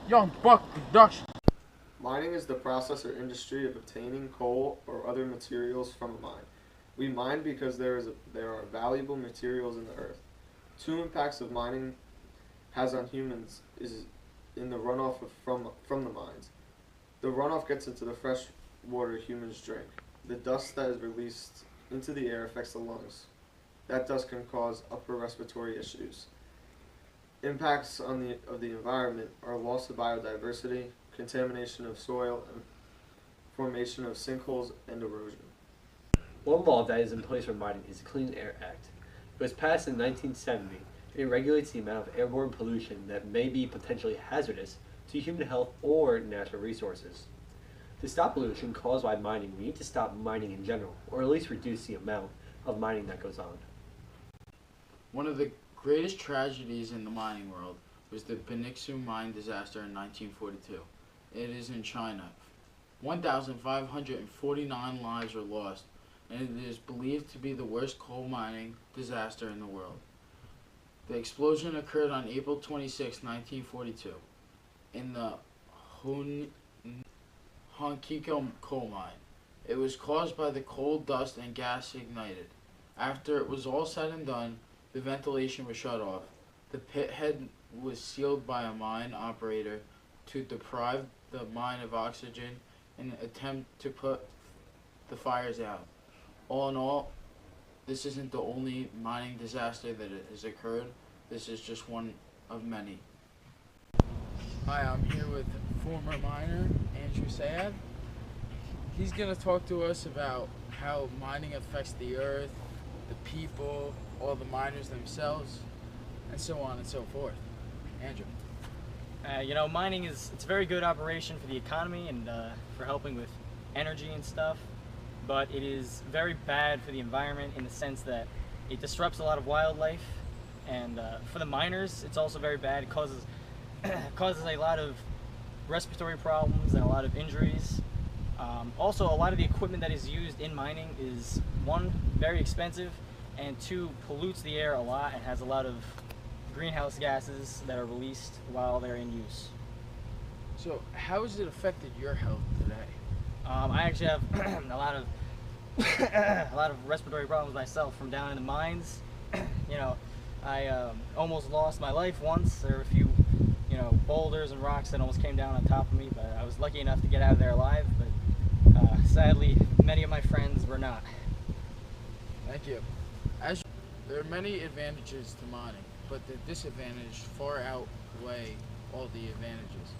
Young Buck Production. Mining is the process or industry of obtaining coal or other materials from a mine. We mine because there are valuable materials in the earth. Two impacts of mining has on humans is in the runoff from the mines. The runoff gets into the fresh water humans drink. The dust that is released into the air affects the lungs. That dust can cause upper respiratory issues. Impacts of the environment are loss of biodiversity, contamination of soil, and formation of sinkholes and erosion. One law that is in place for mining is the Clean Air Act. It was passed in 1970 and it regulates the amount of airborne pollution that may be potentially hazardous to human health or natural resources. To stop pollution caused by mining, we need to stop mining in general, or at least reduce the amount of mining that goes on. One of the greatest tragedies in the mining world was the Peninsula mine disaster in 1942. It is in China. 1,549 lives were lost, and it is believed to be the worst coal mining disaster in the world. The explosion occurred on April 26, 1942, in the Honkiko coal mine. It was caused by the coal dust and gas ignited. After it was all said and done, the ventilation was shut off. The pit head was sealed by a mine operator to deprive the mine of oxygen in an attempt to put the fires out. All in all, this isn't the only mining disaster that has occurred. This is just one of many. Hi, I'm here with former miner Andrew Sayad. He's going to talk to us about how mining affects the earth, the people, all the miners themselves, and so on and so forth. Andrew. Mining it's a very good operation for the economy and for helping with energy and stuff, but it is very bad for the environment in the sense that it disrupts a lot of wildlife, and for the miners, it's also very bad. It causes causes a lot of respiratory problems and a lot of injuries. Also, a lot of the equipment that is used in mining is, one, very expensive, and two, pollutes the air a lot and has a lot of greenhouse gases that are released while they're in use. So, how has it affected your health today? I actually have a lot of respiratory problems myself from down in the mines. I almost lost my life once. There were a few, boulders and rocks that almost came down on top of me, but I was lucky enough to get out of there alive. But sadly, many of my friends were not. Thank you. There are many advantages to mining, but the disadvantages far outweigh all the advantages.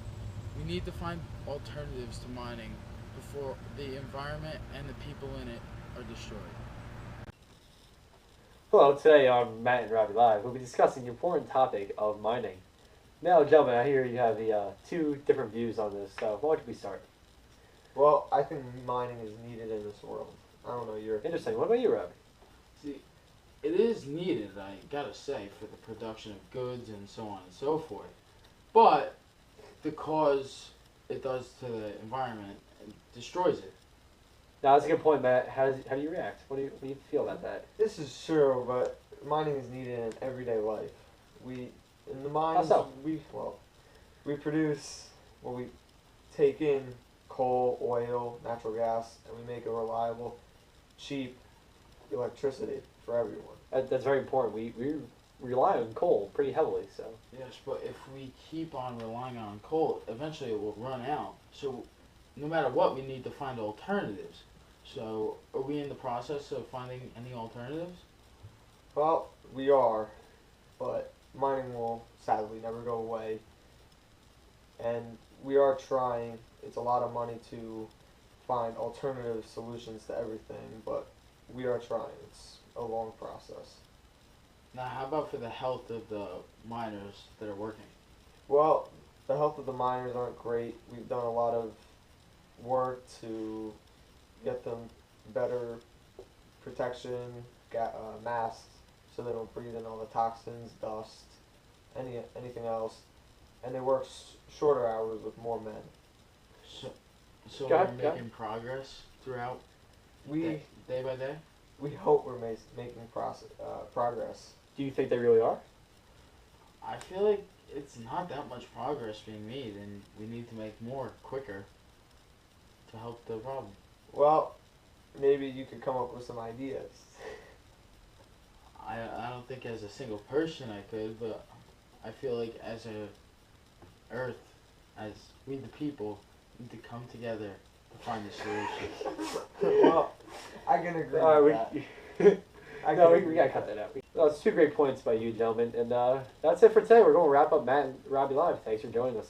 We need to find alternatives to mining before the environment and the people in it are destroyed. Hello, today on Matt and Robbie Live, we'll be discussing the important topic of mining. Now, gentlemen, I hear you have the two different views on this, so why don't we start? Well, I think mining is needed in this world. I don't know your Interesting. What about you, Robbie? See, it is needed, I gotta say, for the production of goods and so on and so forth. But the cause it does to the environment, it destroys it. Now, that's a good point, Matt. How do you react? What do you feel about that? This is true, but mining is needed in everyday life. In the mines, How so? we produce, we take in coal, oil, natural gas, and we make a reliable, cheap electricity for everyone. That's very important. We rely on coal pretty heavily, so. Yes, but if we keep on relying on coal, eventually it will run out. So no matter what, we need to find alternatives. So are we in the process of finding any alternatives? Well, we are, but mining will sadly never go away. And we are trying. It's a lot of money to find alternative solutions to everything, but we are trying. It's a long process. Now, how about for the health of the miners that are working? Well, the health of the miners aren't great. We've done a lot of work to get them better protection, masks, so they don't breathe in all the toxins, dust, anything else. And they work shorter hours with more men. So Go we're ahead, go making progress throughout We day by day? we hope we're making progress. Do you think they really are? I feel like it's not that much progress being made, and we need to make more quicker to help the problem. Well, maybe you could come up with some ideas. I don't think as a single person I could, but I feel like as a Earth, as we the people, need to come together to find the solution. Well, I can agree Alright, with that. I no, can we gotta cut that out. Well, it's 2 great points by you, gentlemen. And that's it for today. We're going to wrap up Matt and Robbie Live. Thanks for joining us.